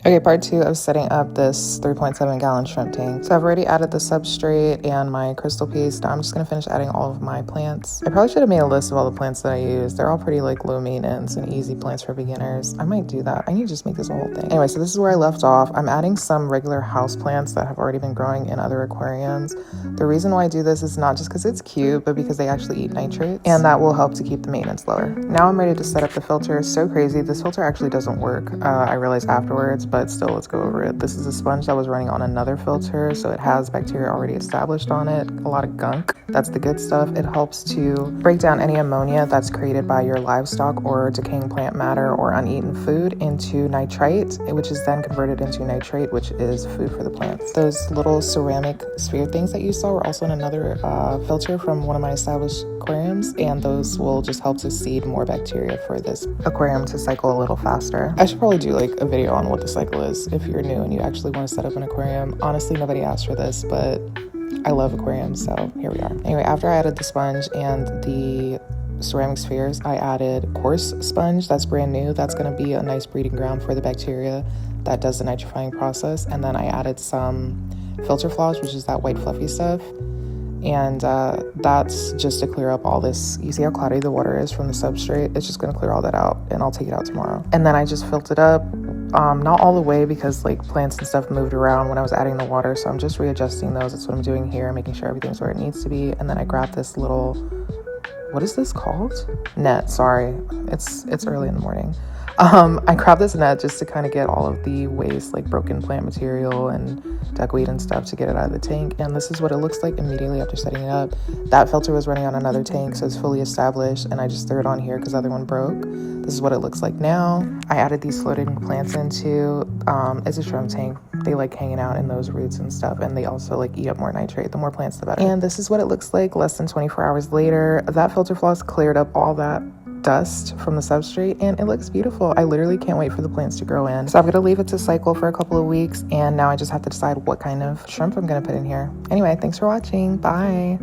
Okay, part two of setting up this 3.7 gallon shrimp tank. So I've already added the substrate and my crystal piece. Now I'm just gonna finish adding all of my plants. I probably should have made a list of all the plants that I use. They're all pretty like low maintenance and easy plants for beginners. I might do that. I need to just make this a whole thing. Anyway, so this is where I left off. I'm adding some regular house plants that have already been growing in other aquariums. The reason why I do this is not just because it's cute, but because they actually eat nitrates, and that will help to keep the maintenance lower. Now I'm ready to set up the filter. So crazy, this filter actually doesn't work. I realized afterwards, but still, let's go over it. This is a sponge that was running on another filter, so it has bacteria already established on it, a lot of gunk. That's the good stuff. It helps to break down any ammonia that's created by your livestock or decaying plant matter or uneaten food into nitrite, which is then converted into nitrate, which is food for the plants. Those little ceramic sphere things that you saw were also in another filter from one of my established aquariums, and those will just help to seed more bacteria for this aquarium to cycle a little faster. I should probably do like a video on what the cycle is if you're new and you actually want to set up an aquarium. Honestly, nobody asked for this, but I love aquariums, so here we are. Anyway, after I added the sponge and the ceramic spheres, I added coarse sponge that's brand new. That's going to be a nice breeding ground for the bacteria that does the nitrifying process. And then I added some filter floss, which is that white fluffy stuff. And that's just to clear up all this. You see how cloudy the water is from the substrate? It's just going to clear all that out, and I'll take it out tomorrow. And then I just filled it up, not all the way because like plants and stuff moved around when I was adding the water, so I'm just readjusting those. That's what I'm doing here, making sure everything's where it needs to be. And then I grabbed this little, what is this called? Net, sorry. It's early in the morning. I grabbed this net just to kind of get all of the waste, like broken plant material and duckweed and stuff, to get it out of the tank. And this is what it looks like immediately after setting it up. That filter was running on another tank, so it's fully established, and I just threw it on here because the other one broke. This is what it looks like now. I added these floating plants into, it's a shrimp tank. They like hanging out in those roots and stuff, and they also like eat up more nitrate. The more plants, the better. And this is what it looks like less than 24 hours later. That filter floss cleared up all that dust from the substrate, and it looks beautiful. I literally can't wait for the plants to grow in. So I'm gonna leave it to cycle for a couple of weeks, and now I just have to decide what kind of shrimp I'm gonna put in here. Anyway, thanks for watching. Bye.